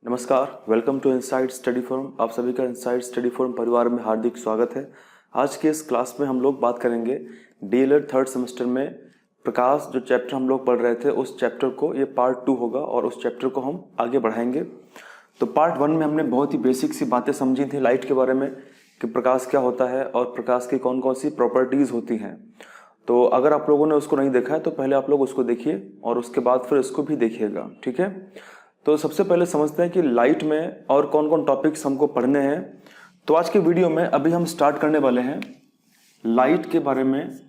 नमस्कार, welcome to Inside Study Forum. आप सभी का इनसाइड स्टडी फोरम परिवार में हार्दिक स्वागत है। आज के इस क्लास में हम लोग बात करेंगे डीएलएड थर्ड सेमेस्टर में प्रकाश जो चैप्टर हम लोग पढ़ रहे थे उस चैप्टर को, ये पार्ट 2 होगा और उस चैप्टर को हम आगे बढ़ाएंगे। तो पार्ट 1 में हमने बहुत ही बेसिक सी बातें समझी थी लाइट के बारे में कि प्रकाश क्या होता है और प्रकाश की कौन कौन सी प्रॉपर्टीज़ होती हैं। तो अगर आप लोगों ने उसको नहीं देखा है तो पहले आप लोग उसको देखिए और उसके बाद फिर इसको भी देखिएगा, ठीक है। तो सबसे पहले समझते हैं कि लाइट में और कौन कौन टॉपिक्स हमको पढ़ने हैं। तो आज के वीडियो में अभी हम स्टार्ट करने वाले हैं लाइट के बारे में,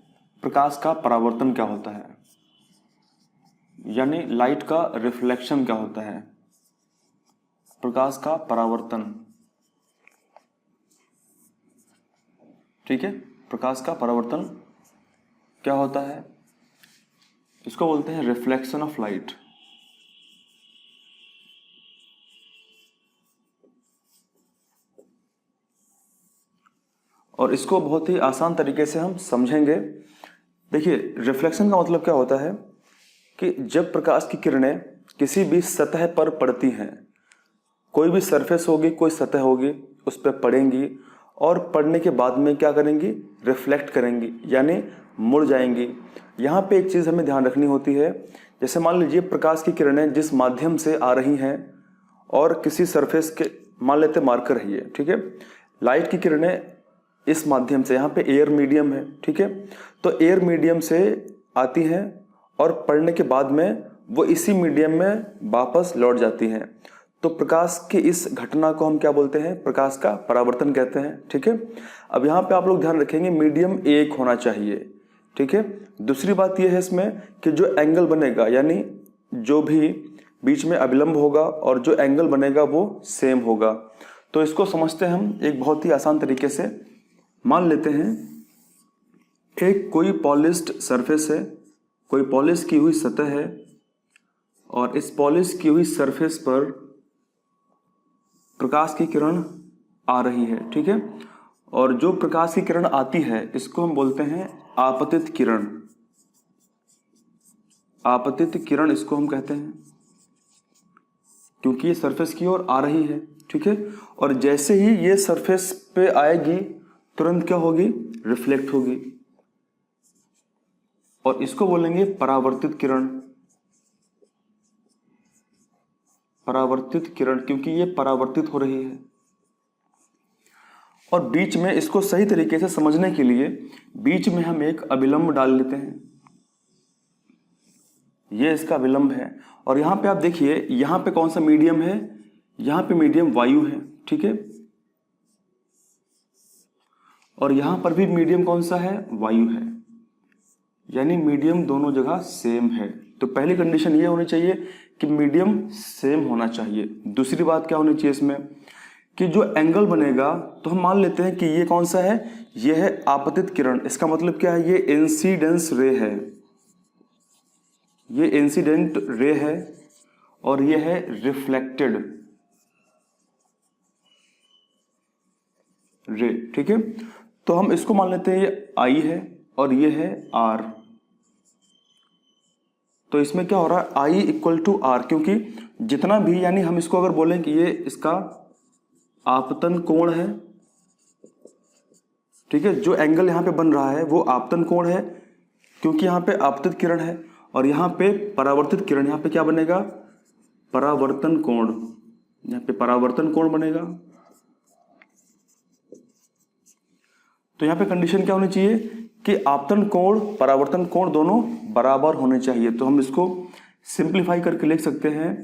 प्रकाश का परावर्तन क्या होता है, यानी लाइट का रिफ्लेक्शन क्या होता है, प्रकाश का परावर्तन, ठीक है। प्रकाश का परावर्तन क्या होता है, इसको बोलते हैं रिफ्लेक्शन ऑफ लाइट। और इसको बहुत ही आसान तरीके से हम समझेंगे। देखिए, रिफ्लेक्शन का मतलब क्या होता है कि जब प्रकाश की किरणें किसी भी सतह पर पड़ती हैं, कोई भी सरफेस होगी, कोई सतह होगी, उस पर पड़ेंगी और पड़ने के बाद में क्या करेंगी, रिफ्लेक्ट करेंगी, यानी मुड़ जाएंगी। यहाँ पे एक चीज़ हमें ध्यान रखनी होती है। जैसे मान लीजिए प्रकाश की किरणें जिस माध्यम से आ रही हैं और किसी सरफेस के, मान लेते मार्कर है ये, ठीक है। लाइट की किरणें इस माध्यम से, यहाँ पे एयर मीडियम है, ठीक है, तो एयर मीडियम से आती हैं और पड़ने के बाद में वो इसी मीडियम में वापस लौट जाती हैं। तो प्रकाश की इस घटना को हम क्या बोलते हैं, प्रकाश का परावर्तन कहते हैं, ठीक है। अब यहाँ पे आप लोग ध्यान रखेंगे मीडियम एक होना चाहिए, ठीक है। दूसरी बात यह है इसमें कि जो एंगल बनेगा, यानी जो भी बीच में अविलंब होगा और जो एंगल बनेगा वो सेम होगा। तो इसको समझते हैं हम एक बहुत ही आसान तरीके से। मान लेते हैं एक कोई पॉलिश्ड सरफेस है, कोई पॉलिश की हुई सतह है और इस पॉलिश की हुई सरफेस पर प्रकाश की किरण आ रही है, ठीक है। और जो प्रकाश की किरण आती है इसको हम बोलते हैं आपतित किरण। आपतित किरण इसको हम कहते हैं क्योंकि ये सरफेस की ओर आ रही है, ठीक है। और जैसे ही ये सरफेस पे आएगी तुरंत क्या होगी, रिफ्लेक्ट होगी और इसको बोलेंगे परावर्तित किरण। परावर्तित किरण, क्योंकि ये परावर्तित हो रही है। और बीच में इसको सही तरीके से समझने के लिए बीच में हम एक अविलंब डाल लेते हैं। ये इसका विलंब है और यहां पे आप देखिए, यहां पे कौन सा मीडियम है, यहां पे मीडियम वायु है, ठीक है। और यहां पर भी मीडियम कौन सा है, वायु है, यानी मीडियम दोनों जगह सेम है। तो पहली कंडीशन ये होनी चाहिए कि मीडियम सेम होना चाहिए। दूसरी बात क्या होनी चाहिए इसमें कि जो एंगल बनेगा, तो हम मान लेते हैं कि ये कौन सा है, ये है आपतित किरण। इसका मतलब क्या है, ये इंसिडेंस रे है, ये इंसिडेंट रे है और ये है रिफ्लेक्टेड रे, ठीक है। तो हम इसको मान लेते हैं ये आई है और ये है आर। तो इसमें क्या हो रहा है, आई इक्वल टू आर, क्योंकि जितना भी, यानी हम इसको अगर बोलें कि ये इसका आपतन कोण है, ठीक है, जो एंगल यहां पे बन रहा है वो आपतन कोण है क्योंकि यहां पे आपतित किरण है और यहां पे परावर्तित किरण, यहां पे क्या बनेगा, परावर्तन कोण। यहां पे परावर्तन कोण बनेगा। तो यहां पे कंडीशन क्या होनी चाहिए कि आपतन कोण, परावर्तन कोण दोनों बराबर होने चाहिए। तो हम इसको सिंप्लीफाई करके लिख सकते हैं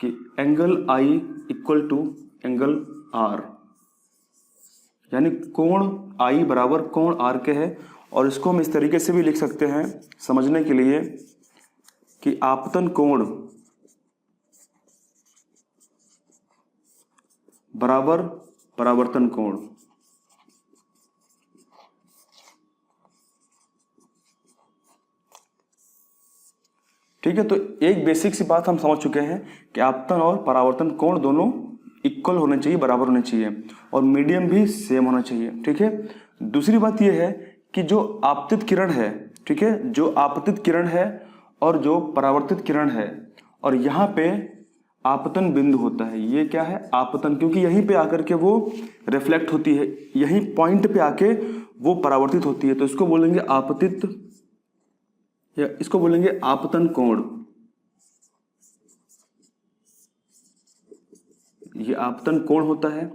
कि angle i equal to angle r, यानी कोण आई बराबर कोण आर के है। और इसको हम इस तरीके से भी लिख सकते हैं समझने के लिए कि आपतन कोण बराबर परावर्तन कोण। ठीक है, तो एक बेसिक सी बात हम समझ चुके हैं कि आपतन और परावर्तन कोण दोनों इक्वल होने चाहिए, बराबर होने चाहिए और मीडियम भी सेम होना चाहिए, ठीक है। दूसरी बात यह है कि जो आपतित किरण है, ठीक है, जो आपतित किरण है और जो परावर्तित किरण है, और यहाँ पे आपतन बिंदु होता है। ये क्या है? आपतन, क्योंकि यहीं पे आकर के वो रिफ्लेक्ट होती है, यहीं पॉइंट पे आके वो परावर्तित होती है, तो इसको बोलेंगे आपतित, या इसको बोलेंगे आपतन कोण। ये आपतन कोण होता है,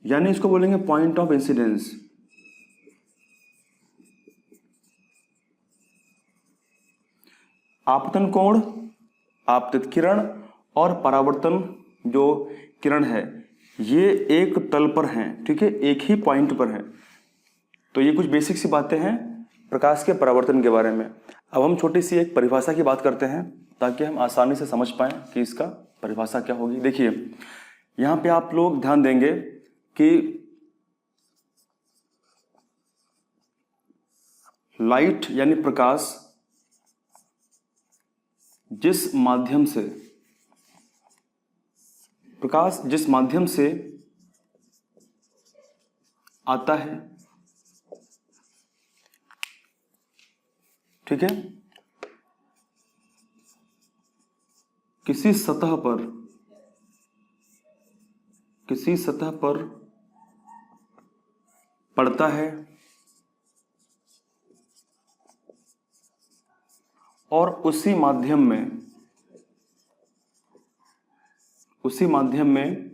यानी इसको बोलेंगे पॉइंट ऑफ इंसिडेंस। आपतन कोण, आपतित किरण और परावर्तन जो किरण है, ये एक तल पर हैं, ठीक है, एक ही पॉइंट पर है। तो ये कुछ बेसिक सी बातें हैं प्रकाश के परावर्तन के बारे में। अब हम छोटी सी एक परिभाषा की बात करते हैं ताकि हम आसानी से समझ पाएं कि इसका परिभाषा क्या होगी। देखिए, यहां पे आप लोग ध्यान देंगे कि लाइट यानी प्रकाश जिस माध्यम से आता है, ठीक है, किसी सतह पर पड़ता है और उसी माध्यम में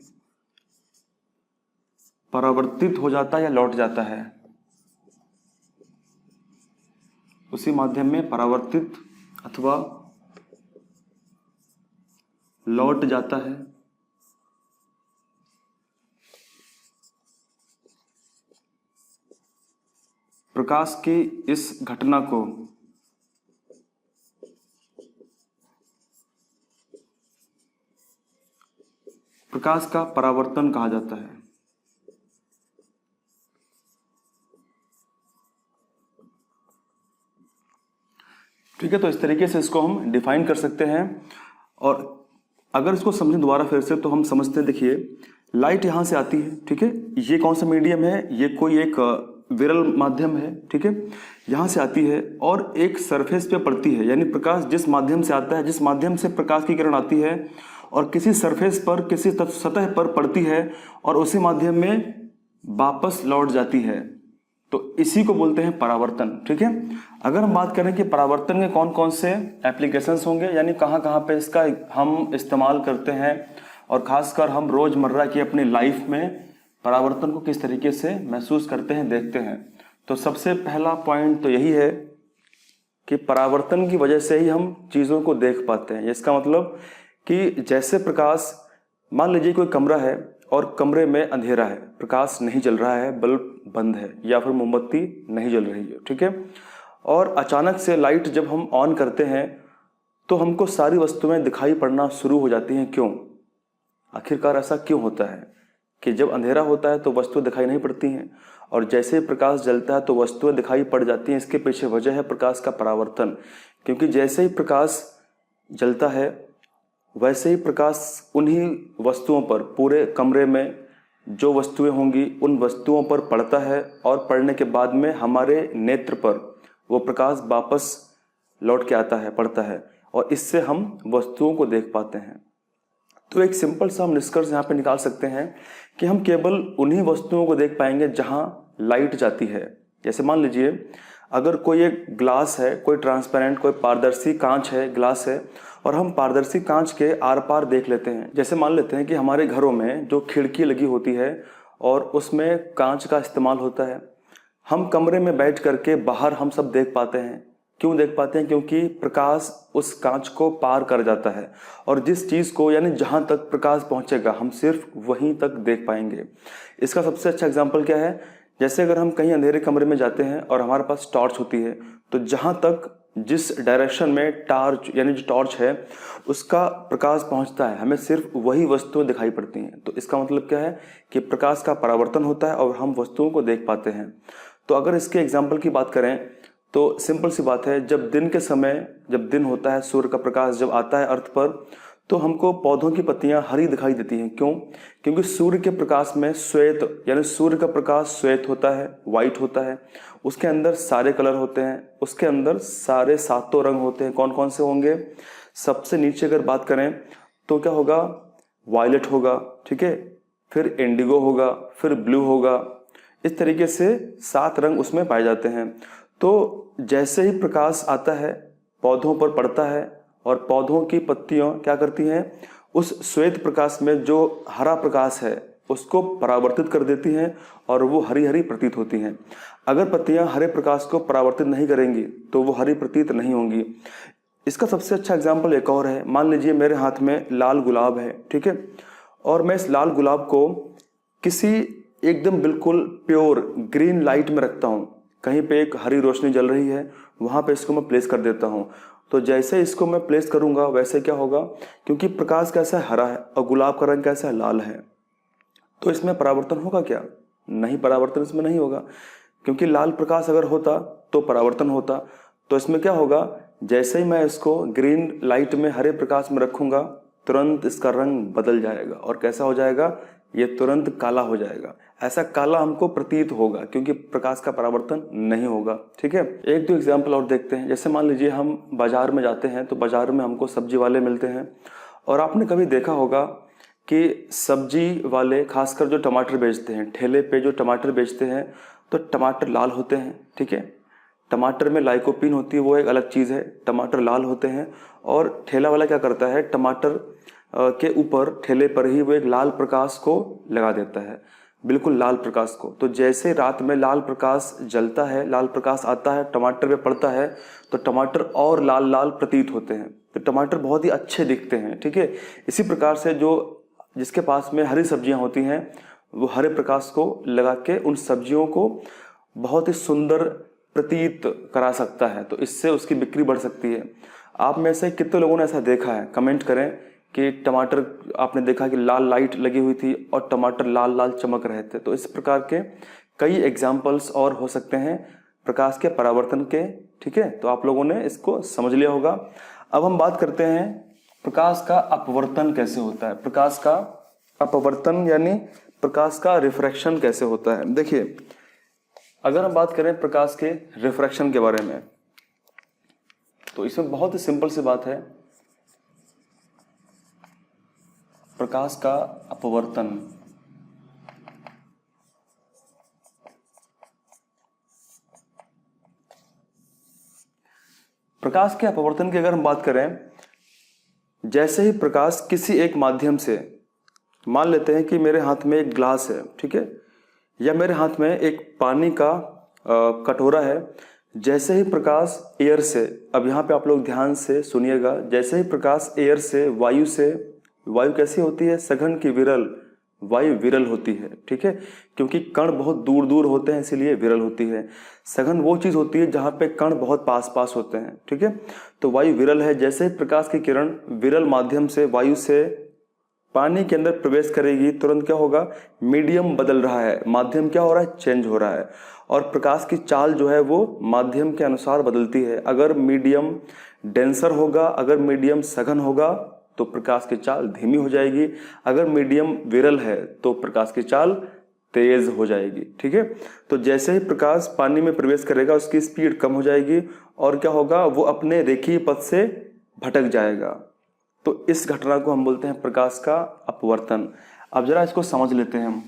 परावर्तित हो जाता है या लौट जाता है। उसी माध्यम में परावर्तित अथवा लौट जाता है, प्रकाश की इस घटना को प्रकाश का परावर्तन कहा जाता है। ठीक है, तो इस तरीके से इसको हम डिफाइन कर सकते हैं। और अगर इसको समझें दोबारा फिर से, तो हम समझते हैं, देखिए लाइट यहां से आती है, ठीक है, ये कौन सा मीडियम है? ये कोई एक विरल माध्यम है, ठीक है, यहां से आती है और एक सरफेस पे पड़ती है, यानी प्रकाश जिस माध्यम से आता है, जिस माध्यम से प्रकाश की किरण आती है और किसी सरफेस पर, किसी सतह पर पड़ती है और उसी माध्यम में वापस लौट जाती है, तो इसी को बोलते हैं परावर्तन। ठीक है, अगर हम बात करें कि परावर्तन के कौन कौन से एप्लीकेशंस होंगे, यानी कहाँ कहाँ पे इसका हम इस्तेमाल करते हैं और खासकर हम रोजमर्रा की अपनी लाइफ में परावर्तन को किस तरीके से महसूस करते हैं, देखते हैं, तो सबसे पहला पॉइंट तो यही है कि परावर्तन की वजह से ही हम चीज़ों को देख पाते हैं। इसका मतलब कि जैसे प्रकाश, मान लीजिए कोई कमरा है और कमरे में अंधेरा है, प्रकाश नहीं जल रहा है, बल्ब बंद है या फिर मोमबत्ती नहीं जल रही है, ठीक है, और अचानक से लाइट जब हम ऑन करते हैं तो हमको सारी वस्तुएं दिखाई पड़ना शुरू हो जाती हैं। क्यों? आखिरकार ऐसा क्यों होता है कि जब अंधेरा होता है तो वस्तुएं दिखाई नहीं पड़ती हैं और जैसे ही प्रकाश जलता है तो वस्तुएं दिखाई पड़ जाती हैं? इसके पीछे वजह है प्रकाश का परावर्तन, क्योंकि जैसे ही प्रकाश जलता है वैसे ही प्रकाश उन्हीं वस्तुओं पर, पूरे कमरे में जो वस्तुएं होंगी उन वस्तुओं पर पड़ता है और पड़ने के बाद में हमारे नेत्र पर वो प्रकाश वापस लौट के आता है, पड़ता है, और इससे हम वस्तुओं को देख पाते हैं। तो एक सिंपल सा हम निष्कर्ष यहाँ पे निकाल सकते हैं कि हम केवल उन्हीं वस्तुओं को देख पाएंगे जहाँ लाइट जाती है। जैसे मान लीजिए अगर कोई एक ग्लास है, कोई ट्रांसपेरेंट, कोई पारदर्शी कांच है, ग्लास है, और हम पारदर्शी कांच के आर पार देख लेते हैं। जैसे मान लेते हैं कि हमारे घरों में जो खिड़की लगी होती है और उसमें कांच का इस्तेमाल होता है, हम कमरे में बैठ करके बाहर हम सब देख पाते हैं। क्यों देख पाते हैं? क्योंकि प्रकाश उस कांच को पार कर जाता है और जिस चीज़ को, यानी जहाँ तक प्रकाश पहुँचेगा हम सिर्फ वहीं तक देख पाएंगे। इसका सबसे अच्छा एग्जाम्पल क्या है? जैसे अगर हम कहीं अंधेरे कमरे में जाते हैं और हमारे पास टॉर्च होती है, तो जहाँ तक जिस डायरेक्शन में टॉर्च, यानी जो टॉर्च है, उसका प्रकाश पहुंचता है, हमें सिर्फ वही वस्तुएं दिखाई पड़ती हैं। तो इसका मतलब क्या है कि प्रकाश का परावर्तन होता है और हम वस्तुओं को देख पाते हैं। तो अगर इसके एग्जाम्पल की बात करें तो सिंपल सी बात है, जब दिन के समय, जब दिन होता है, सूर्य का प्रकाश जब आता है अर्थ पर, तो हमको पौधों की पत्तियां हरी दिखाई देती हैं। क्यों? क्योंकि सूर्य के प्रकाश में श्वेत, यानी सूर्य का प्रकाश श्वेत होता है, वाइट होता है, उसके अंदर सारे कलर होते हैं, उसके अंदर सारे सातों रंग होते हैं। कौन कौन से होंगे? सबसे नीचे अगर बात करें तो क्या होगा वायलेट होगा, ठीक है, फिर इंडिगो होगा, फिर ब्लू होगा। इस तरीके से 7 रंग उसमें पाए जाते हैं। तो जैसे ही प्रकाश आता है, पौधों पर पड़ता है और पौधों की पत्तियां क्या करती हैं, उस श्वेत प्रकाश में जो हरा प्रकाश है उसको परावर्तित कर देती हैं और वो हरी हरी प्रतीत होती हैं। अगर पत्तियां हरे प्रकाश को परावर्तित नहीं करेंगी तो वो हरी प्रतीत नहीं होंगी। इसका सबसे अच्छा एग्जाम्पल एक और है। मान लीजिए मेरे हाथ में लाल गुलाब है, ठीक है, और मैं इस लाल गुलाब को किसी एकदम बिल्कुल प्योर ग्रीन लाइट में रखता हूँ। कहीं पे एक हरी रोशनी जल रही है, वहाँ पे इसको मैं प्लेस कर देता हूँ। तो जैसे इसको मैं प्लेस करूँगा वैसे क्या होगा, क्योंकि प्रकाश कैसा है, हरा है, और गुलाब का रंग कैसा है, लाल है, तो इसमें परावर्तन होगा क्या? नहीं, परावर्तन इसमें नहीं होगा, क्योंकि लाल प्रकाश अगर होता तो परावर्तन होता। तो इसमें क्या होगा, जैसे ही मैं इसको ग्रीन लाइट में हरे प्रकाश में रखूंगा तुरंत इसका रंग बदल जाएगा। और कैसा हो जाएगा, ये तुरंत काला हो जाएगा। ऐसा काला हमको प्रतीत होगा क्योंकि प्रकाश का परावर्तन नहीं होगा, ठीक है। एक दो एग्जाम्पल और देखते हैं। जैसे मान लीजिए हम बाजार में जाते हैं तो बाजार में हमको सब्जी वाले मिलते हैं, और आपने कभी देखा होगा कि सब्जी वाले खासकर जो टमाटर बेचते हैं, ठेले पे जो टमाटर बेचते हैं, तो टमाटर लाल होते हैं, ठीक है। टमाटर में लाइकोपीन होती है, वो एक अलग चीज़ है। टमाटर लाल होते हैं और ठेला वाला क्या करता है, टमाटर के ऊपर ठेले पर ही वो एक लाल प्रकाश को लगा देता है, बिल्कुल लाल प्रकाश को। तो जैसे रात में लाल प्रकाश जलता है, लाल प्रकाश आता है, टमाटर पे पड़ता है, तो टमाटर और लाल लाल प्रतीत होते हैं, तो टमाटर बहुत ही अच्छे दिखते हैं, ठीक है। इसी प्रकार से जो जिसके पास में हरी सब्जियां होती हैं वो हरे प्रकाश को लगा के उन सब्जियों को बहुत ही सुंदर प्रतीत करा सकता है, तो इससे उसकी बिक्री बढ़ सकती है। आप में से कितने लोगों ने ऐसा देखा है, कमेंट करें कि टमाटर आपने देखा कि लाल लाइट लगी हुई थी और टमाटर लाल लाल चमक रहे थे। तो इस प्रकार के कई एग्जाम्पल्स और हो सकते हैं प्रकाश के परावर्तन के, ठीक है। तो आप लोगों ने इसको समझ लिया होगा। अब हम बात करते हैं प्रकाश का अपवर्तन कैसे होता है। प्रकाश का अपवर्तन यानी प्रकाश का रिफ्रैक्शन कैसे होता है। देखिए, अगर हम बात करें प्रकाश के रिफ्रैक्शन के बारे में, तो इसमें बहुत ही सिंपल सी बात है। प्रकाश का अपवर्तन, प्रकाश के अपवर्तन की अगर हम बात करें, जैसे ही प्रकाश किसी एक माध्यम से, मान लेते हैं कि मेरे हाथ में एक ग्लास है, ठीक है, या मेरे हाथ में एक पानी का कटोरा है। जैसे ही प्रकाश एयर से, अब यहाँ पे आप लोग ध्यान से सुनिएगा, जैसे ही प्रकाश एयर से, वायु कैसी होती है, सघन की विरल, वायु विरल होती है, ठीक है, क्योंकि कण बहुत दूर दूर होते हैं इसीलिए विरल होती है। सघन वो चीज होती है जहाँ पे कण बहुत पास पास होते हैं, ठीक है, तो वायु विरल है। जैसे ही प्रकाश की किरण विरल माध्यम से वायु से पानी के अंदर प्रवेश करेगी, तुरंत क्या होगा, मीडियम बदल रहा है, माध्यम क्या हो रहा है, चेंज हो रहा है, और प्रकाश की चाल जो है वो माध्यम के अनुसार बदलती है। अगर मीडियम डेंसर होगा, अगर मीडियम सघन होगा तो प्रकाश की चाल धीमी हो जाएगी, अगर मीडियम विरल है तो प्रकाश की चाल तेज हो जाएगी, ठीक है। तो जैसे ही प्रकाश पानी में प्रवेश करेगा उसकी स्पीड कम हो जाएगी और क्या होगा, वो अपने रेखीय पथ से भटक जाएगा। तो इस घटना को हम बोलते हैं प्रकाश का अपवर्तन। अब जरा इसको समझ लेते हैं हम।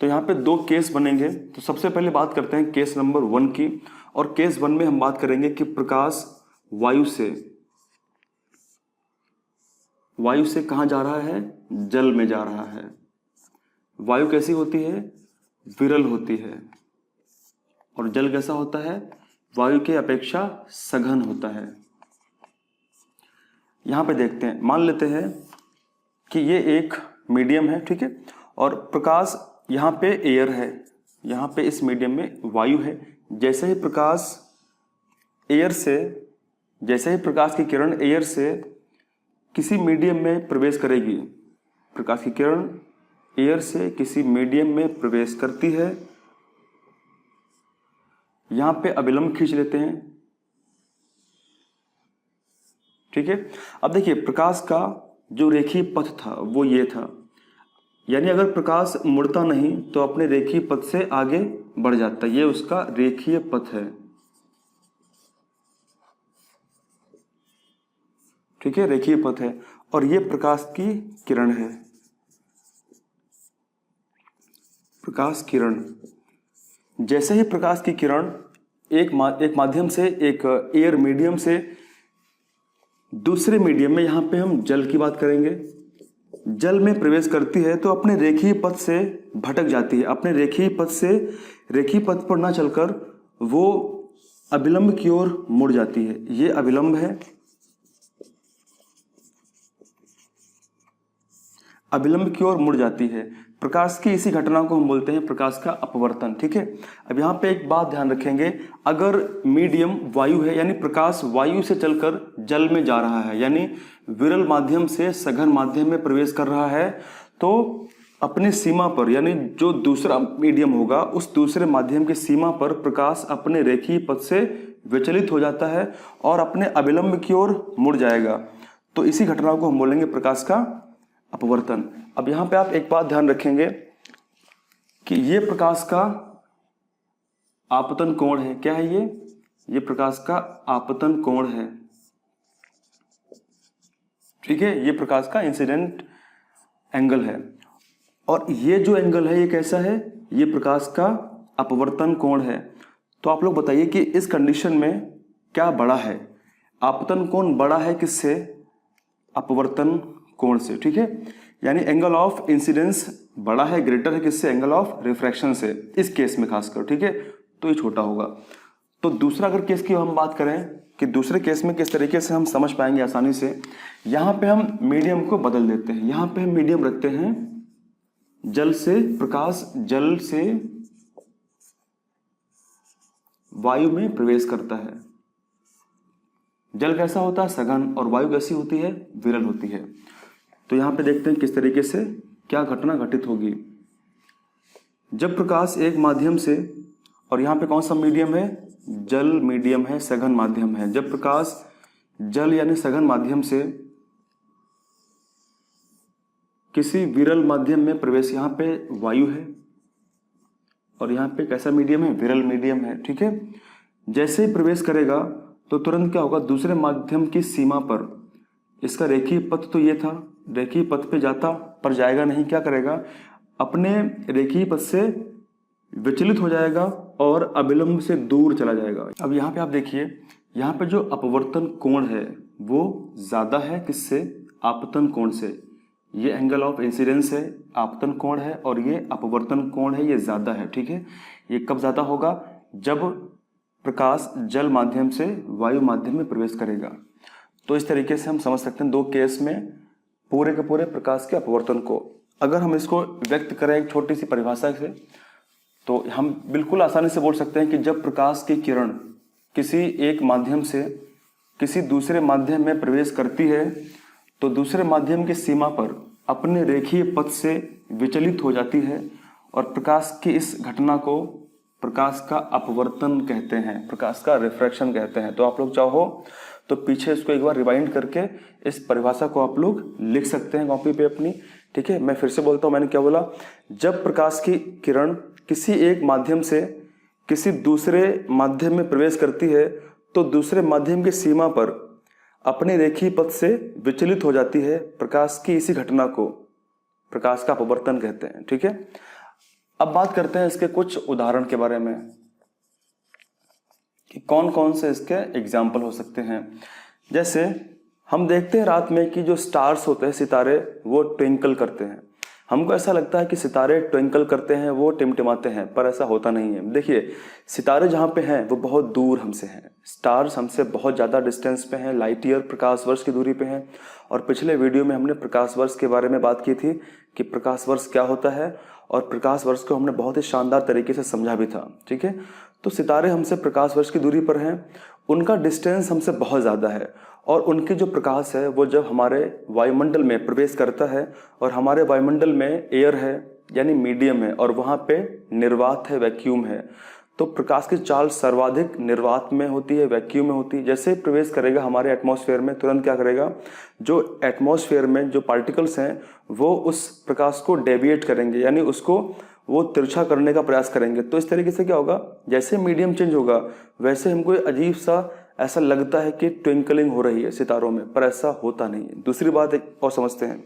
तो यहाँ पे 2 केस बनेंगे। तो सबसे पहले बात करते हैं केस नंबर 1 की, और केस 1 में हम बात करेंगे कि प्रकाश वायु से कहाँ जा रहा है, जल में जा रहा है। वायु कैसी होती है, विरल होती है, और जल कैसा होता है, वायु के अपेक्षा सघन होता है। यहां पे देखते हैं, मान लेते हैं कि ये एक मीडियम है, ठीक है, और प्रकाश यहाँ पे एयर है, यहाँ पे इस मीडियम में वायु है। जैसे ही प्रकाश की किरण एयर से किसी मीडियम में प्रवेश करेगी, प्रकाश की किरण एयर से किसी मीडियम में प्रवेश करती है। यहां पे अभिलंब खींच लेते हैं, ठीक है। अब देखिए, प्रकाश का जो रेखीय पथ था वो ये था, यानी अगर प्रकाश मुड़ता नहीं तो अपने रेखीय पथ से आगे बढ़ जाता, ये उसका रेखीय पथ है, ठीक है, रेखीय पथ है। और ये प्रकाश की किरण है। प्रकाश किरण, जैसे ही प्रकाश की किरण एक माध्यम से, एक एयर मीडियम से दूसरे मीडियम में, यहाँ पे हम जल की बात करेंगे, जल में प्रवेश करती है तो अपने रेखीय पथ से भटक जाती है। अपने रेखीय पथ से रेखीय पथ पर ना चलकर वो अभिलंब की ओर मुड़ जाती है। ये अभिलंब है, अभिलंब की ओर मुड़ जाती है। प्रकाश की इसी घटना को हम बोलते हैं प्रकाश का अपवर्तन। ठीक है, अब यहाँ पे एक बात ध्यान रखेंगे, अगर मीडियम वायु है यानी प्रकाश वायु से चलकर जल में जा रहा है, यानी विरल माध्यम से सघन माध्यम में प्रवेश कर रहा है, तो अपने सीमा पर, यानी जो दूसरा मीडियम होगा उस दूसरे माध्यम की सीमा पर प्रकाश अपने रेखीय पथ से विचलित हो जाता है और अपने अभिलंब की ओर मुड़ जाएगा। तो इसी घटना को हम बोलेंगे प्रकाश का अपवर्तन। अब यहां पे आप एक बात ध्यान रखेंगे कि ये प्रकाश का आपतन कोण है। क्या है ये प्रकाश का आपतन कोण है। ठीक है, ये प्रकाश का इंसिडेंट एंगल है, और ये जो एंगल है ये कैसा है, ये प्रकाश का अपवर्तन कोण है। तो आप लोग बताइए कि इस कंडीशन में क्या बड़ा है, आपतन कोण बड़ा है किससे, अपवर्तन कोण से। ठीक है, यानी एंगल ऑफ इंसिडेंस बड़ा है, ग्रेटर है किससे, एंगल ऑफ रिफ्रैक्शन से, इस केस में खासकर। ठीक है, तो ये छोटा होगा। तो दूसरा अगर केस की हम बात करें कि दूसरे केस में किस तरीके से हम समझ पाएंगे आसानी से, यहां पे हम मीडियम को बदल देते हैं। यहां पे हम मीडियम रखते हैं जल से, प्रकाश जल से वायु में प्रवेश करता है। जल कैसा होता है, सघन, और वायु कैसी होती है, विरल होती है। तो यहां पे देखते हैं किस तरीके से क्या घटना घटित होगी। जब प्रकाश एक माध्यम से, और यहां पे कौन सा मीडियम है, जल मीडियम है, सघन माध्यम है। जब प्रकाश जल यानी सघन माध्यम से किसी विरल माध्यम में प्रवेश, यहां पे वायु है और यहां पे कैसा मीडियम है, विरल मीडियम है। ठीक है, जैसे ही प्रवेश करेगा तो तुरंत क्या होगा, दूसरे माध्यम की सीमा पर, इसका रेखीय पथ तो ये था, रेखीय पथ पे जाता पर जाएगा नहीं, क्या करेगा, अपने रेखीय पथ से विचलित हो जाएगा और अभिलंब से दूर चला जाएगा। अब यहाँ पे आप देखिए, यहाँ पे जो अपवर्तन कोण है वो ज्यादा है किससे, आपतन कोण से। ये एंगल ऑफ इंसिडेंस है, आपतन कोण है, और ये अपवर्तन कोण है, ये ज्यादा है। ठीक है, ये कब ज्यादा होगा, जब प्रकाश जल माध्यम से वायु माध्यम में प्रवेश करेगा। तो इस तरीके से हम समझ सकते हैं दो केस में पूरे के पूरे प्रकाश के अपवर्तन को। अगर हम इसको व्यक्त करें एक छोटी सी परिभाषा से, तो हम बिल्कुल आसानी से बोल सकते हैं कि जब प्रकाश की किरण किसी एक माध्यम से किसी दूसरे माध्यम में प्रवेश करती है तो दूसरे माध्यम की सीमा पर अपने रेखीय पथ से विचलित हो जाती है, और प्रकाश की इस घटना को प्रकाश का अपवर्तन कहते हैं, प्रकाश का रिफ्रैक्शन कहते हैं। तो आप लोग चाहो तो पीछे इसको एक बार रिवाइंड करके इस परिभाषा को आप लोग लिख सकते हैं कॉपी पे अपनी। ठीक है, मैं फिर से बोलता हूं, मैंने क्या बोला, जब प्रकाश की किरण किसी एक माध्यम से किसी दूसरे माध्यम में प्रवेश करती है तो दूसरे माध्यम की सीमा पर अपने रेखीय पथ से विचलित हो जाती है। प्रकाश की इसी घटना को प्रकाश का अपवर्तन कहते हैं। ठीक है, अब बात करते हैं इसके कुछ उदाहरण के बारे में कि कौन कौन से इसके एग्जाम्पल हो सकते हैं। जैसे हम देखते हैं रात में कि जो स्टार्स होते हैं, सितारे, वो ट्विंकल करते हैं। हमको ऐसा लगता है कि सितारे ट्विंकल करते हैं, वो टिमटिमाते हैं, पर ऐसा होता नहीं है। देखिए, सितारे जहाँ पे हैं वो बहुत दूर हमसे हैं, स्टार्स हमसे बहुत ज़्यादा डिस्टेंस पे हैं, लाइट ईयर प्रकाश वर्ष की दूरी पे हैं। और पिछले वीडियो में हमने प्रकाश वर्ष के बारे में बात की थी कि प्रकाश वर्ष क्या होता है, और प्रकाश वर्ष को हमने बहुत ही शानदार तरीके से समझा भी था। ठीक है, तो सितारे हमसे प्रकाश वर्ष की दूरी पर हैं, उनका डिस्टेंस हमसे बहुत ज़्यादा है, और उनकी जो प्रकाश है वो जब हमारे वायुमंडल में प्रवेश करता है, और हमारे वायुमंडल में एयर है यानी मीडियम है, और वहाँ पे निर्वात है, वैक्यूम है, तो प्रकाश की चाल सर्वाधिक निर्वात में होती है, वैक्यूम में होती है। जैसे ही प्रवेश करेगा हमारे एटमॉस्फेयर में, तुरंत क्या करेगा, जो एटमॉस्फेयर में जो पार्टिकल्स हैं वो उस प्रकाश को डेविएट करेंगे, यानी उसको वो तिरछा करने का प्रयास करेंगे। तो इस तरीके से क्या होगा, जैसे मीडियम चेंज होगा वैसे हमको अजीब सा ऐसा लगता है कि ट्विंकलिंग हो रही है सितारों में, पर ऐसा होता नहीं है। दूसरी बात एक और समझते हैं,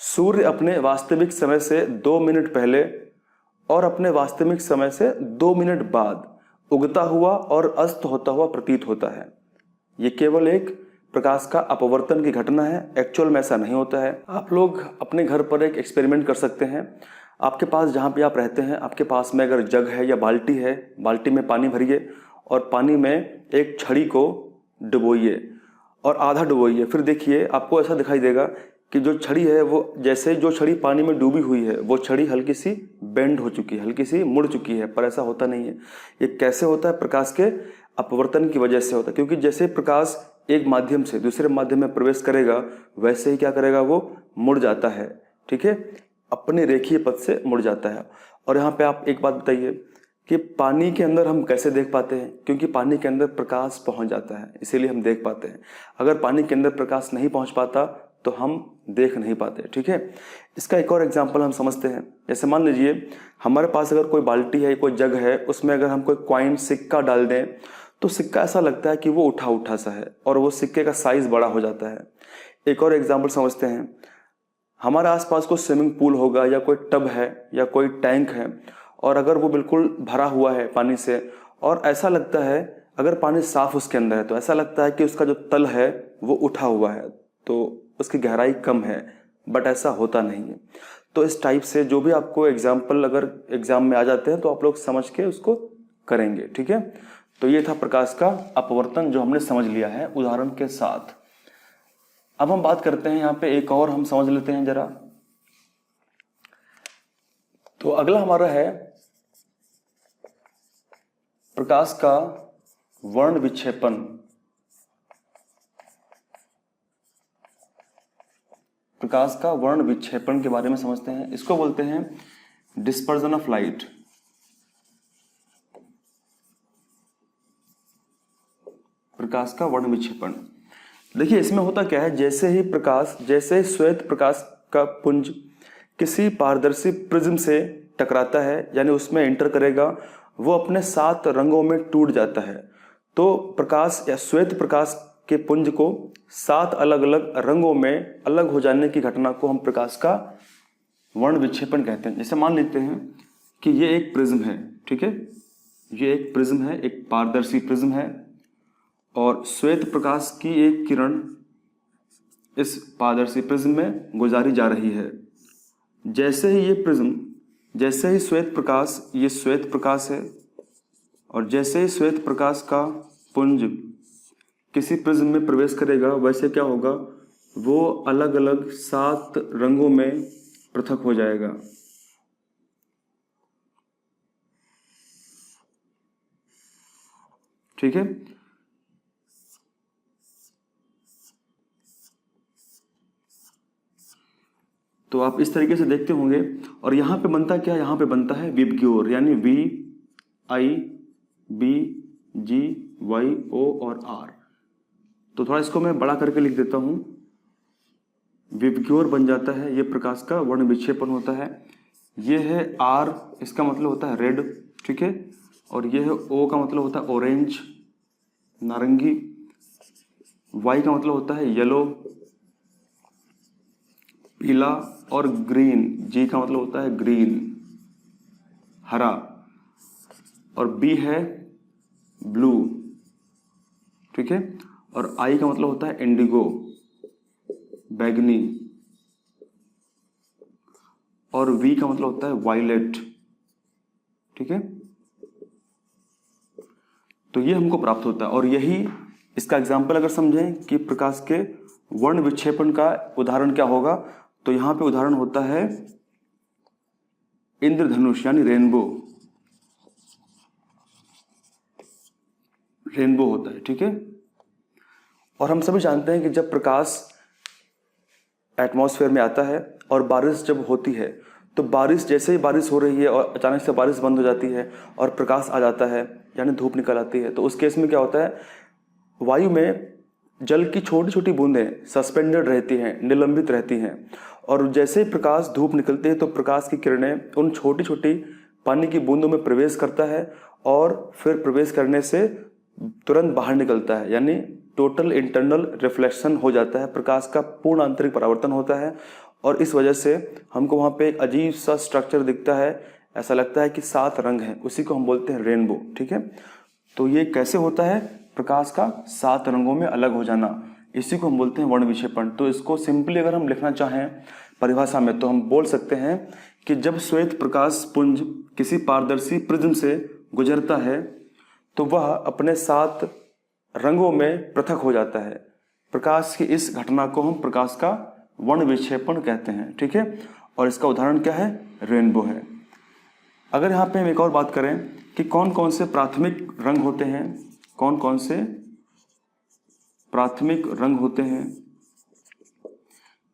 सूर्य अपने वास्तविक समय से 2 मिनट पहले और अपने वास्तविक समय से 2 मिनट बाद उगता हुआ और अस्त होता हुआ प्रतीत होता है। ये केवल एक प्रकाश का अपवर्तन की घटना है, एक्चुअल में ऐसा नहीं होता है। आप लोग अपने घर पर एक एक्सपेरिमेंट कर सकते हैं। आपके पास जहाँ पे आप रहते हैं, आपके पास में अगर जग है या बाल्टी है, बाल्टी में पानी भरिए और पानी में एक छड़ी को डुबोइए और आधा डुबोइए। फिर देखिए आपको ऐसा दिखाई देगा कि जो छड़ी है वो, जैसे जो छड़ी पानी में डूबी हुई है, वो छड़ी हल्की सी बेंड हो चुकी है, हल्की सी मुड़ चुकी है, पर ऐसा होता नहीं है। ये कैसे होता है? प्रकाश के अपवर्तन की वजह से होता है। क्योंकि जैसे प्रकाश एक माध्यम से दूसरे माध्यम में प्रवेश करेगा, वैसे ही क्या करेगा, वो मुड़ जाता है। ठीक है, अपने रेखीय पथ से मुड़ जाता है। और यहाँ पे आप एक बात बताइए कि पानी के अंदर हम कैसे देख पाते हैं? क्योंकि पानी के अंदर प्रकाश पहुंच जाता है, इसीलिए हम देख पाते हैं। अगर पानी के अंदर प्रकाश नहीं पहुंच पाता तो हम देख नहीं पाते। ठीक है, इसका एक और एग्जांपल हम समझते हैं। जैसे मान लीजिए हमारे पास अगर कोई बाल्टी है, कोई जग है, उसमें अगर हम कोई कॉइन सिक्का डाल दें तो सिक्का ऐसा लगता है कि वो उठा उठा सा है और वो सिक्के का साइज बड़ा हो जाता है। एक और एग्जाम्पल समझते हैं। हमारे आसपास कोई स्विमिंग पूल होगा या कोई टब है या कोई टैंक है, और अगर वो बिल्कुल भरा हुआ है पानी से और ऐसा लगता है, अगर पानी साफ उसके अंदर है तो ऐसा लगता है कि उसका जो तल है वो उठा हुआ है, तो उसकी गहराई कम है, बट ऐसा होता नहीं है। तो इस टाइप से जो भी आपको एग्जाम्पल अगर एग्जाम में आ जाते हैं तो आप लोग समझ के उसको करेंगे। ठीक है, तो ये था प्रकाश का अपवर्तन जो हमने समझ लिया है उदाहरण के साथ। अब हम बात करते हैं यहाँ पे एक और हम समझ लेते हैं जरा। तो अगला हमारा है प्रकाश का वर्ण विक्षेपण। प्रकाश का वर्ण विक्षेपण के बारे में समझते हैं। इसको बोलते हैं डिस्पर्जन ऑफ लाइट। प्रकाश का वर्ण विक्षेपण, देखिए इसमें होता क्या है, जैसे श्वेत प्रकाश का पुंज किसी पारदर्शी प्रिज्म से टकराता है, यानी उसमें एंटर करेगा, वो अपने 7 रंगों में टूट जाता है। तो प्रकाश या श्वेत प्रकाश के पुंज को 7 अलग अलग रंगों में अलग हो जाने की घटना को हम प्रकाश का वर्ण विक्षेपण कहते हैं। जैसे मान लेते हैं कि ये एक प्रिज्म है। ठीक है, ये एक प्रिज्म है, एक पारदर्शी प्रिज्म है, और श्वेत प्रकाश की एक किरण इस पारदर्शी प्रिज्म में गुजारी जा रही है। जैसे ही श्वेत प्रकाश, ये श्वेत प्रकाश है, और जैसे ही श्वेत प्रकाश का पुंज किसी प्रिज्म में प्रवेश करेगा, वैसे क्या होगा, वो अलग अलग 7 रंगों में पृथक हो जाएगा। ठीक है, तो आप इस तरीके से देखते होंगे। और यहां पे बनता क्या, यहां पे बनता है विबग्योर, यानी VIBGYO और R। तो थोड़ा इसको मैं बड़ा करके लिख देता हूं। विबग्योर बन जाता है, ये प्रकाश का वर्ण विक्षेपण होता है। ये है R, इसका मतलब होता है रेड। ठीक है, और ये है O का मतलब होता है ऑरेंज, नारंगी। Y का मतलब होता है येलो, पीला, और ग्रीन, G का मतलब होता है ग्रीन, हरा, और B है ब्लू। ठीक है, और I का मतलब होता है इंडिगो, बैगनी, और V का मतलब होता है वायलेट। ठीक है, तो ये हमको प्राप्त होता है। और यही इसका एग्जाम्पल अगर समझें कि प्रकाश के वर्ण विक्षेपण का उदाहरण क्या होगा, तो यहां पे उदाहरण होता है इंद्रधनुष, यानी रेनबो होता है। ठीक है, और हम सभी जानते हैं कि जब प्रकाश एटमॉस्फेयर में आता है और बारिश जब होती है, तो बारिश, जैसे ही बारिश हो रही है और अचानक से बारिश बंद हो जाती है और प्रकाश आ जाता है, यानी धूप निकल आती है, तो उस केस में क्या होता है, वायु में जल की छोटी छोटी बूंदें सस्पेंडेड रहती हैं, निलंबित रहती हैं, और जैसे ही प्रकाश धूप निकलती है तो प्रकाश की किरणें उन छोटी छोटी पानी की बूंदों में प्रवेश करता है, और फिर प्रवेश करने से तुरंत बाहर निकलता है, यानी टोटल इंटरनल रिफ्लेक्शन हो जाता है, प्रकाश का पूर्ण आंतरिक परावर्तन होता है और इस वजह से हमको वहाँ पे एक अजीब सा स्ट्रक्चर दिखता है, ऐसा लगता है कि 7 रंग हैं, उसी को हम बोलते हैं रेनबो। ठीक है, तो ये कैसे होता है, प्रकाश का 7 रंगों में अलग हो जाना, इसी को हम बोलते हैं वर्ण विक्षेपण। तो इसको सिंपली अगर हम लिखना चाहें परिभाषा में तो हम बोल सकते हैं कि जब श्वेत प्रकाश पुंज किसी पारदर्शी प्रिज्म से गुजरता है तो वह अपने 7 रंगों में पृथक हो जाता है। प्रकाश की इस घटना को हम प्रकाश का वर्ण विक्षेपण कहते हैं। ठीक है, और इसका उदाहरण क्या है, रेनबो है। अगर यहाँ पे हम एक और बात करें कि कौन कौन से प्राथमिक रंग होते हैं, कौन कौन से प्राथमिक रंग होते हैं।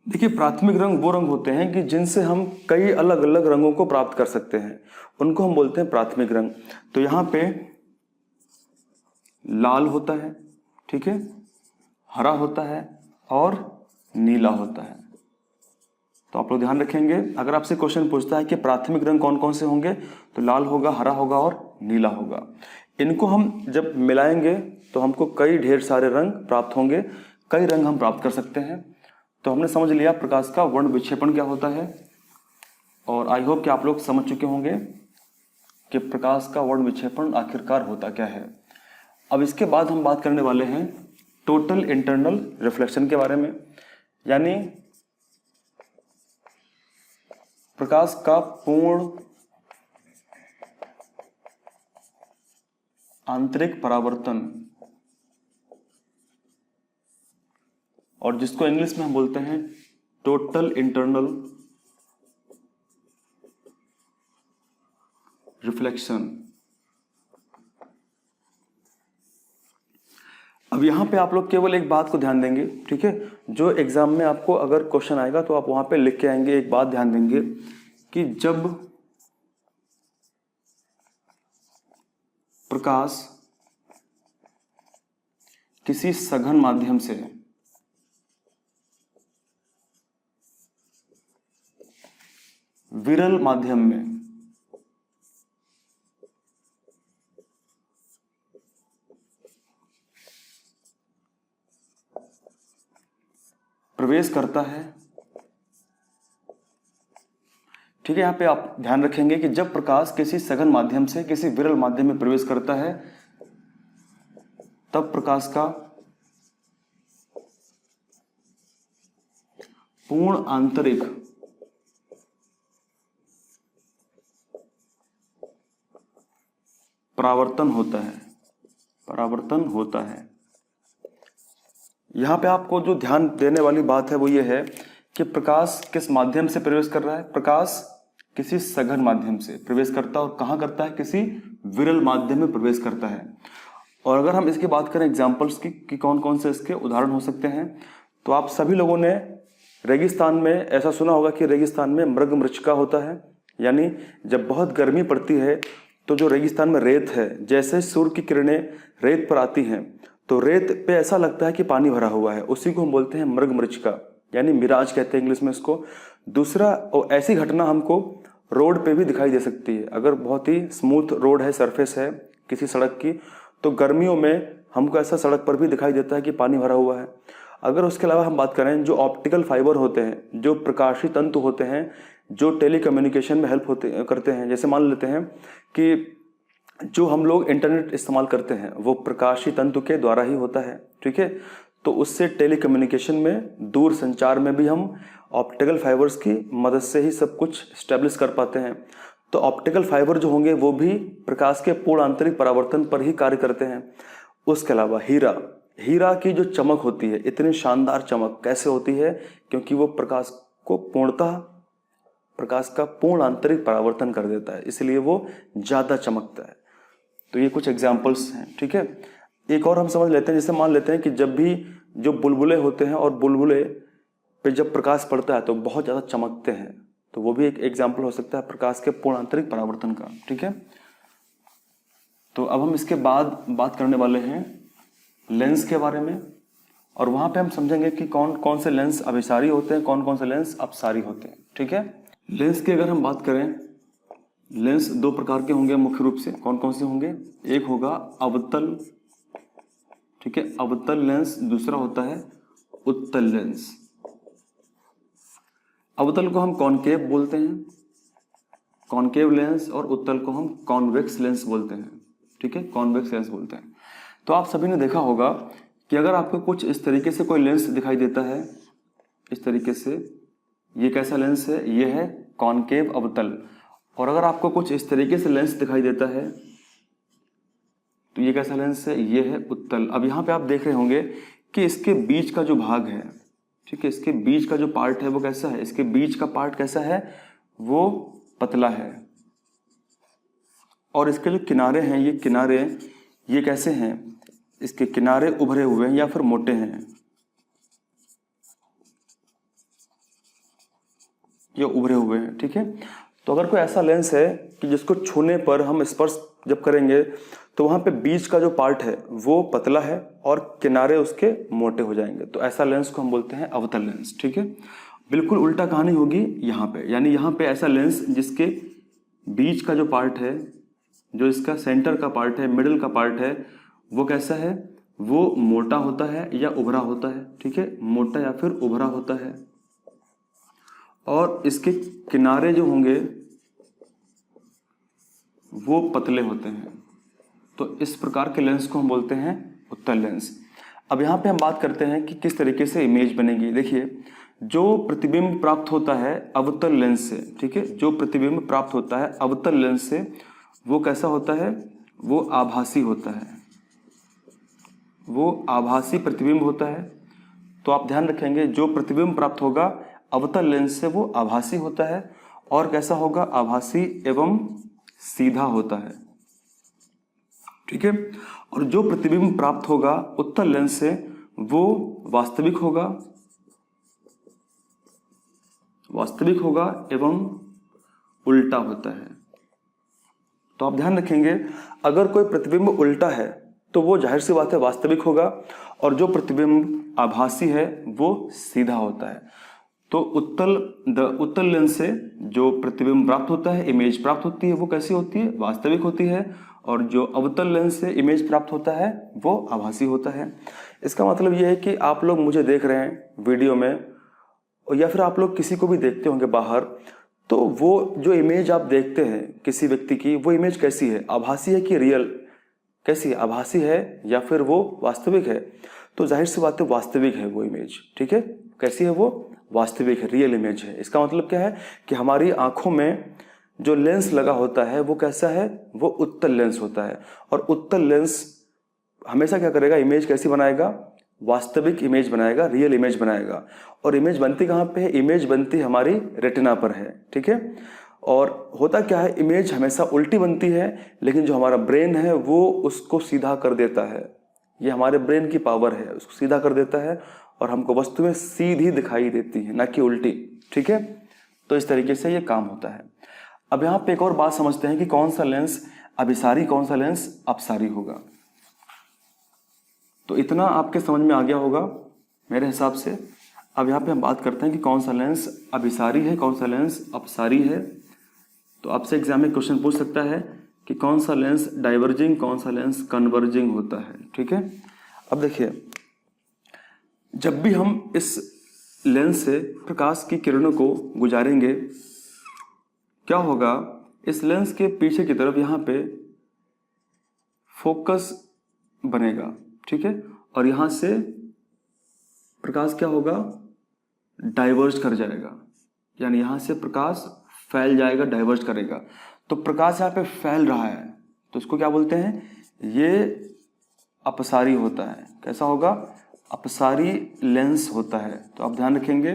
देखिए, प्राथमिक रंग वो रंग होते हैं कि जिनसे हम कई अलग अलग रंगों को प्राप्त कर सकते हैं, उनको हम बोलते हैं प्राथमिक रंग। तो यहाँ पे लाल होता है, ठीक है, हरा होता है और नीला होता है। तो आप लोग ध्यान रखेंगे, अगर आपसे क्वेश्चन पूछता है कि प्राथमिक रंग कौन कौन से होंगे, तो लाल होगा, हरा होगा और नीला होगा। इनको हम जब मिलाएंगे तो हमको कई ढेर सारे रंग प्राप्त होंगे, कई रंग हम प्राप्त कर सकते हैं। तो हमने समझ लिया प्रकाश का वर्ण विक्षेपण क्या होता है, और आई होप कि आप लोग समझ चुके होंगे कि प्रकाश का वर्ण विक्षेपण आखिरकार होता क्या है। अब इसके बाद हम बात करने वाले हैं टोटल इंटरनल रिफ्लेक्शन के बारे में, यानी प्रकाश का पूर्ण आंतरिक परावर्तन, और जिसको इंग्लिश में हम बोलते हैं टोटल इंटरनल रिफ्लेक्शन। अब यहां पे आप लोग केवल एक बात को ध्यान देंगे, ठीक है, जो एग्जाम में आपको अगर क्वेश्चन आएगा तो आप वहां पे लिख के आएंगे। एक बात ध्यान देंगे कि जब प्रकाश किसी सघन माध्यम से विरल माध्यम में प्रवेश करता है, ठीक है, यहां पे आप ध्यान रखेंगे कि जब प्रकाश किसी सघन माध्यम से किसी विरल माध्यम में प्रवेश करता है तब प्रकाश का पूर्ण आंतरिक परावर्तन होता है, परावर्तन होता है। यहां पे आपको जो ध्यान देने वाली बात है वो ये है कि प्रकाश किस माध्यम से प्रवेश कर रहा है, प्रकाश किसी सघन माध्यम से प्रवेश करता है, और कहां करता है, किसी विरल माध्यम में प्रवेश करता है। और अगर हम इसकी बात करें एग्जाम्पल्स की कि कौन कौन से इसके उदाहरण हो सकते हैं, तो आप सभी लोगों ने रेगिस्तान में ऐसा सुना होगा कि रेगिस्तान में मृग मृच्छका होता है, यानी जब बहुत गर्मी पड़ती है तो जो रेगिस्तान में रेत है, जैसे सूर्य की किरणें रेत पर आती हैं तो रेत पे ऐसा लगता है कि पानी भरा हुआ है, उसी को हम बोलते हैं मृग मृच्छका, यानी मिराज कहते हैं इंग्लिश में इसको। दूसरा, और ऐसी घटना हमको रोड पे भी दिखाई दे सकती है। अगर बहुत ही स्मूथ रोड है, सरफेस है किसी सड़क की, तो गर्मियों में हमको ऐसा सड़क पर भी दिखाई देता है कि पानी भरा हुआ है। अगर उसके अलावा हम बात करें जो ऑप्टिकल फाइबर होते हैं, जो प्रकाशी तंतु होते हैं, जो टेलीकम्युनिकेशन में हेल्प करते हैं, जैसे मान लेते हैं कि जो हम लोग इंटरनेट इस्तेमाल करते हैं वो प्रकाशी तंतु के द्वारा ही होता है, ठीक है, तो उससे टेलीकम्युनिकेशन में, दूर संचार में भी हम ऑप्टिकल फाइबर्स की मदद से ही सब कुछ स्टेब्लिश कर पाते हैं। तो ऑप्टिकल फाइबर जो होंगे वो भी प्रकाश के पूर्ण आंतरिक परावर्तन पर ही कार्य करते हैं। उसके अलावा हीरा की जो चमक होती है, इतनी शानदार चमक कैसे होती है, क्योंकि वो प्रकाश को पूर्णतः, प्रकाश का पूर्ण आंतरिक परावर्तन कर देता है, इसलिए वो ज्यादा चमकता है। तो ये कुछ एग्जाम्पल्स हैं, ठीक है। एक और हम समझ लेते हैं, जैसे मान लेते हैं कि जब भी जो बुलबुले होते हैं और बुलबुले पे जब प्रकाश पड़ता है तो बहुत ज्यादा चमकते हैं, तो वो भी एक एग्जाम्पल हो सकता है प्रकाश के पूर्ण आंतरिक परावर्तन का, ठीक है। तो अब हम इसके बाद बात करने वाले हैं लेंस के बारे में, और वहां पे हम समझेंगे कि कौन कौन से लेंस अभिसारी होते हैं, कौन कौन से लेंस अपसारी होते हैं, ठीक है। लेंस की अगर हम बात करें, लेंस 2 प्रकार के होंगे मुख्य रूप से, कौन कौन से होंगे, एक होगा अवतल ठीक है। अवतल लेंस, दूसरा होता है उत्तल लेंस। अवतल को हम कॉनकेव बोलते हैं, कॉनकेव लेंस, और उत्तल को हम कॉन्वेक्स लेंस बोलते हैं, ठीक है, कॉन्वेक्स लेंस बोलते हैं। तो आप सभी ने देखा होगा कि अगर आपको कुछ इस तरीके से कोई लेंस दिखाई देता है, इस तरीके से, ये कैसा लेंस है, ये है कॉनकेव अवतल। और अगर आपको कुछ इस तरीके से लेंस दिखाई देता है तो ये कैसा लेंस है, ये है उत्तल। अब यहाँ पे आप देख रहे होंगे कि इसके बीच का जो भाग है, ठीक है, इसके बीच का जो पार्ट है वो कैसा है, इसके बीच का पार्ट कैसा है, वो पतला है। और इसके जो किनारे हैं, ये किनारे ये कैसे हैं, इसके किनारे उभरे हुए हैं या फिर मोटे हैं, ये उभरे हुए हैं, ठीक है। तो अगर कोई ऐसा लेंस है कि जिसको छूने पर हम स्पर्श जब करेंगे तो वहां पे बीच का जो पार्ट है वो पतला है और किनारे उसके मोटे हो जाएंगे, तो ऐसा लेंस को हम बोलते हैं अवतल लेंस, ठीक है। बिल्कुल उल्टा कहानी होगी यहाँ पे, यानी यहाँ पे ऐसा लेंस जिसके बीच का जो पार्ट है, जो इसका सेंटर का पार्ट है, मिडिल का पार्ट है, वो कैसा है, वो मोटा होता है या उभरा होता है, ठीक है, मोटा या फिर उभरा होता है। और इसके किनारे जो होंगे वो पतले होते हैं। तो इस प्रकार के लेंस को हम बोलते हैं उत्तल लेंस। अब यहाँ पे हम बात करते हैं कि किस तरीके से इमेज बनेगी। देखिए, जो प्रतिबिंब प्राप्त होता है अवतल लेंस से, ठीक है, जो प्रतिबिंब प्राप्त होता है अवतल लेंस से, वो कैसा होता है, वो आभासी होता है, वो आभासी प्रतिबिंब होता है। तो आप ध्यान रखेंगे, जो प्रतिबिंब प्राप्त होगा अवतल लेंस से वो आभासी होता है, और कैसा होगा, आभासी एवं सीधा होता है, ठीक है। और जो प्रतिबिंब प्राप्त होगा उत्तल लेंस से वो वास्तविक होगा, वास्तविक होगा एवं उल्टा होता है। तो आप ध्यान रखेंगे, अगर कोई प्रतिबिंब उल्टा है तो वो जाहिर सी बात है वास्तविक होगा, और जो प्रतिबिंब आभासी है वो सीधा होता है। तो उत्तल लेंस से जो प्रतिबिंब प्राप्त होता है, इमेज प्राप्त होती है, वो कैसी होती है, वास्तविक होती है। और जो अवतल लेंस से इमेज प्राप्त होता है वो आभासी होता है। इसका मतलब ये है कि आप लोग मुझे देख रहे हैं वीडियो में, या फिर आप लोग किसी को भी देखते होंगे बाहर, तो वो जो इमेज आप देखते हैं किसी व्यक्ति की, वो इमेज कैसी है, आभासी है कि रियल, कैसी है, आभासी है या फिर वो वास्तविक है। तो जाहिर सी बात है वास्तविक है वो इमेज, ठीक है। कैसी है वो, वास्तविक है, रियल इमेज है। इसका मतलब क्या है कि हमारी आंखों में जो लेंस लगा होता है वो कैसा है, वो उत्तल लेंस होता है। और उत्तल लेंस हमेशा क्या करेगा, इमेज कैसी बनाएगा, वास्तविक इमेज बनाएगा, रियल इमेज बनाएगा। और इमेज बनती कहाँ पे है, इमेज बनती हमारी रेटिना पर है, ठीक है। और होता क्या है, इमेज हमेशा उल्टी बनती है, लेकिन जो हमारा ब्रेन है वो उसको सीधा कर देता है। ये हमारे ब्रेन की पावर है, उसको सीधा कर देता है और हमको वस्तुएं सीधी दिखाई देती हैं, ना कि उल्टी, ठीक है। तो इस तरीके से ये काम होता है। अब यहाँ पे एक और बात समझते हैं कि कौन सा लेंस अभिसारी, कौन सा लेंस अपसारी होगा। तो इतना आपके समझ में आ गया होगा मेरे हिसाब से। अब यहाँ पे हम बात करते हैं कि कौन सा लेंस अभिसारी है, कौन सा लेंस अपसारी है। तो आपसे एग्जाम में क्वेश्चन पूछ सकता है कि कौन सा लेंस डाइवर्जिंग, कौन सा लेंस कन्वर्जिंग होता है, ठीक है। अब देखिए, जब भी हम इस लेंस से प्रकाश की किरणों को गुजारेंगे, क्या होगा, इस लेंस के पीछे की तरफ यहाँ पे फोकस बनेगा, ठीक है। और यहाँ से प्रकाश क्या होगा, डाइवर्ज कर जाएगा, यानी यहाँ से प्रकाश फैल जाएगा, डाइवर्ज करेगा। तो प्रकाश यहाँ पे फैल रहा है, तो इसको क्या बोलते हैं, ये अपसारी होता है। कैसा होगा, अपसारी लेंस होता है। तो आप ध्यान रखेंगे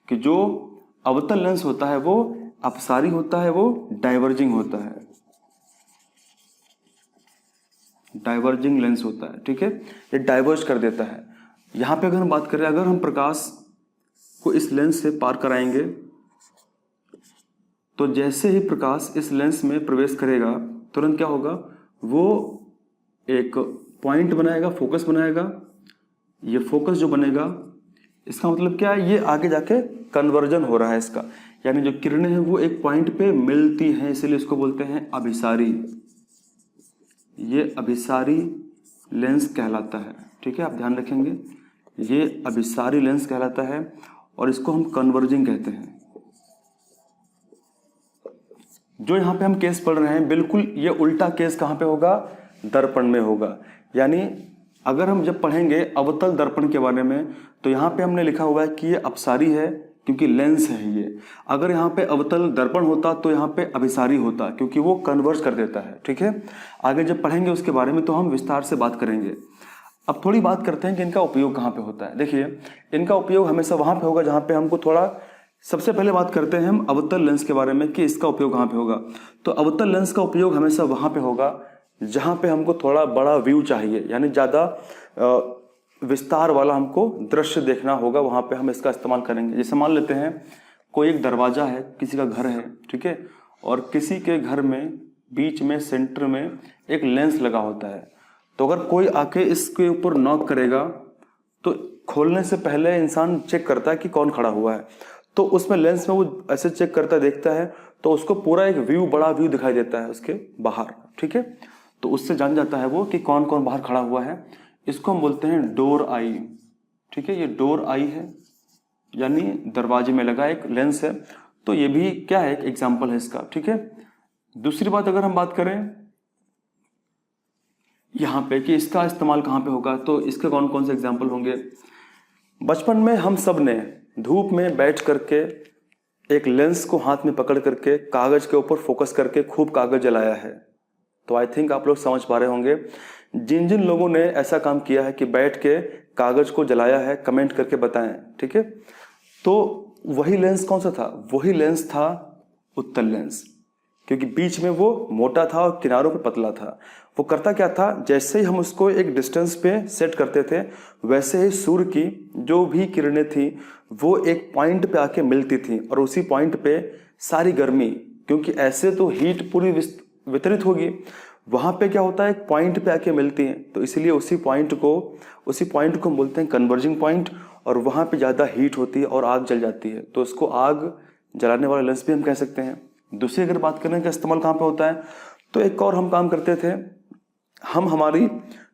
कि जो अवतल लेंस होता है वो अपसारी होता है, वो डाइवर्जिंग होता है, डाइवर्जिंग लेंस होता है, ठीक है। ये डाइवर्ज कर देता है। यहाँ पे अगर हम बात करें, अगर हम प्रकाश को इस लेंस से पार कराएंगे, तो जैसे ही प्रकाश इस लेंस में प्रवेश करेगा तुरंत क्या होगा, वो एक पॉइंट बनाएगा, फोकस बनाएगा। ये फोकस जो बनेगा, इसका मतलब क्या है, ये आगे जाके कन्वर्जन हो रहा है इसका, यानी जो किरणें हैं वो एक पॉइंट पे मिलती हैं, इसीलिए इसको बोलते हैं अभिसारी। ये अभिसारी लेंस कहलाता है। ठीक है, आप ध्यान रखेंगे, ये अभिसारी लेंस कहलाता है और इसको हम कन्वर्जिंग कहते हैं। जो यहाँ पे हम केस पढ़ रहे हैं, बिल्कुल ये उल्टा केस कहाँ पे होगा? दर्पण में होगा। यानी अगर हम जब पढ़ेंगे अवतल दर्पण के बारे में, तो यहाँ पे हमने लिखा हुआ है कि ये अपसारी है क्योंकि लेंस है ये। अगर यहाँ पे अवतल दर्पण होता तो यहाँ पे अभिसारी होता, क्योंकि वो कन्वर्ज कर देता है। ठीक है, आगे जब पढ़ेंगे उसके बारे में तो हम विस्तार से बात करेंगे। अब थोड़ी बात करते हैं कि इनका उपयोग कहाँ पे होता है। देखिए, इनका उपयोग हमेशा वहाँ पे होगा जहाँ पे हमको थोड़ा, सबसे पहले बात करते हैं हम अवतल लेंस के बारे में कि इसका उपयोग कहाँ पे होगा। तो अवतल लेंस का उपयोग हमेशा वहाँ पे होगा जहाँ पे हमको थोड़ा बड़ा व्यू चाहिए, यानी ज़्यादा विस्तार वाला हमको दृश्य देखना होगा, वहाँ पे हम इसका इस्तेमाल करेंगे। जैसे मान लेते हैं कोई एक दरवाजा है, किसी का घर है, ठीक है, और किसी के घर में बीच में सेंटर में एक लेंस लगा होता है। तो अगर कोई आके इसके ऊपर नॉक करेगा तो खोलने से पहले इंसान चेक करता है कि कौन खड़ा हुआ है, तो उसमें लेंस में वो ऐसे चेक करता देखता है तो उसको पूरा एक व्यू, बड़ा व्यू दिखाई देता है उसके बाहर। ठीक है, तो उससे जान जाता है वो कि कौन कौन बाहर खड़ा हुआ है। इसको हम बोलते हैं डोर आई। ठीक है, ये डोर आई है, यानी दरवाजे में लगा एक लेंस है। तो ये भी क्या है, एक एग्जाम्पल है इसका। ठीक है, दूसरी बात अगर हम बात करें यहाँ पे कि इसका इस्तेमाल कहाँ पे होगा, तो इसके कौन कौन से एग्जाम्पल होंगे। बचपन में हम सब ने धूप में बैठ करके एक लेंस को हाथ में पकड़ करके कागज के ऊपर फोकस करके खूब कागज जलाया है। तो आई थिंक आप लोग समझ पा रहे होंगे। जिन जिन लोगों ने ऐसा काम किया है कि बैठ के कागज को जलाया है, कमेंट करके बताएं। ठीक है, तो वही लेंस कौन सा था? वही लेंस था उत्तल लेंस, क्योंकि बीच में वो मोटा था और किनारों पे पतला था। वो करता क्या था, जैसे ही हम उसको एक डिस्टेंस पे सेट करते थे, वैसे ही सूर्य की जो भी किरणें थी वो एक पॉइंट पे आके मिलती थी और उसी पॉइंट पे सारी गर्मी, क्योंकि ऐसे तो हीट पूरी वितरित होगी, वहाँ पे क्या होता है, एक पॉइंट पे आके मिलती हैं, तो इसलिए उसी पॉइंट को हम बोलते हैं कन्वर्जिंग पॉइंट, और वहाँ पे ज़्यादा हीट होती है और आग जल जाती है, तो उसको आग जलाने वाला लेंस भी हम कह सकते हैं। दूसरी अगर बात करें कि इस्तेमाल कहाँ पे होता है, तो एक और हम काम करते थे, हम हमारी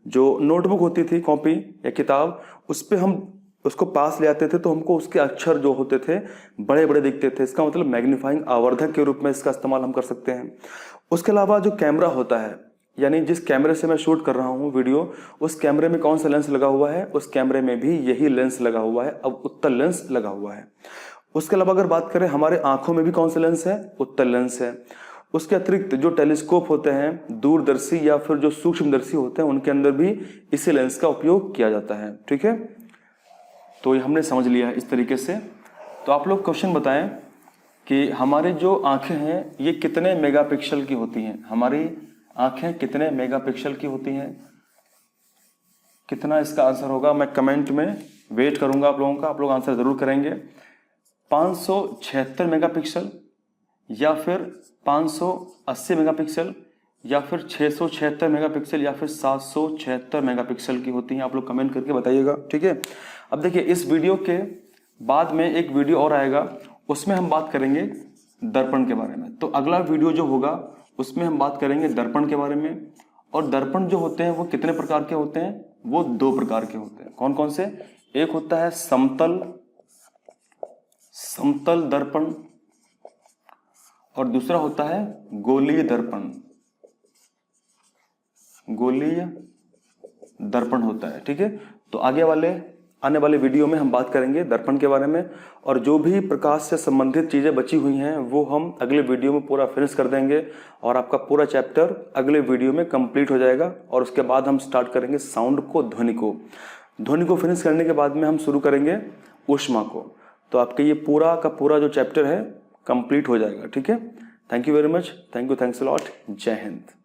जो नोटबुक होती थी, कॉपी या किताब, उस पर हम उसको पास ले आते थे तो हमको उसके अक्षर जो होते थे बड़े बड़े दिखते थे। इसका मतलब मैग्नीफाइंग आवर्धक के रूप में इसका इस्तेमाल हम कर सकते हैं। उसके अलावा जो कैमरा होता है, यानी जिस कैमरे से मैं शूट कर रहा हूँ वीडियो, उस कैमरे में कौन सा लेंस लगा हुआ है, उस कैमरे में भी यही लेंस लगा हुआ है, अब उत्तल लेंस लगा हुआ है। उसके अलावा अगर बात करें हमारे आंखों में भी कौन सा लेंस है, उत्तल लेंस है। उसके अतिरिक्त जो टेलीस्कोप होते हैं, दूरदर्शी या फिर जो सूक्ष्मदर्शी होते हैं, उनके अंदर भी इसी लेंस का उपयोग किया जाता है। ठीक है, तो ये हमने समझ लिया इस तरीके से। तो आप लोग क्वेश्चन बताएं कि हमारी जो आंखें हैं ये कितने मेगापिक्सल की होती हैं, हमारी आंखें कितने मेगापिक्सल की होती हैं, कितना इसका आंसर होगा। मैं कमेंट में वेट करूंगा आप लोगों का, आप लोग आंसर जरूर करेंगे। 576 मेगापिक्सल या फिर 580 मेगापिक्सल या फिर 676 मेगापिक्सल या फिर 776 मेगापिक्सल की होती हैं, आप लोग कमेंट करके बताइएगा। ठीक है, अब देखिए इस वीडियो के बाद में एक वीडियो और आएगा, उसमें हम बात करेंगे दर्पण के बारे में। तो अगला वीडियो जो होगा उसमें हम बात करेंगे दर्पण के बारे में। और दर्पण जो होते हैं वो कितने प्रकार के होते हैं, वो 2 प्रकार के होते हैं। कौन कौन से? एक होता है समतल दर्पण और दूसरा होता है गोलीय दर्पण। गोलीय दर्पण होता है। ठीक है, तो आने वाले वीडियो में हम बात करेंगे दर्पण के बारे में, और जो भी प्रकाश से संबंधित चीजें बची हुई हैं वो हम अगले वीडियो में पूरा फिनिश कर देंगे और आपका पूरा चैप्टर अगले वीडियो में कंप्लीट हो जाएगा। और उसके बाद हम स्टार्ट करेंगे साउंड को, ध्वनि को फिनिश करने के बाद में हम शुरू करेंगे ऊष्मा को। तो आपके ये पूरा का पूरा जो चैप्टर है कंप्लीट हो जाएगा। ठीक है, thank you very much, thanks a lot, जय हिंद।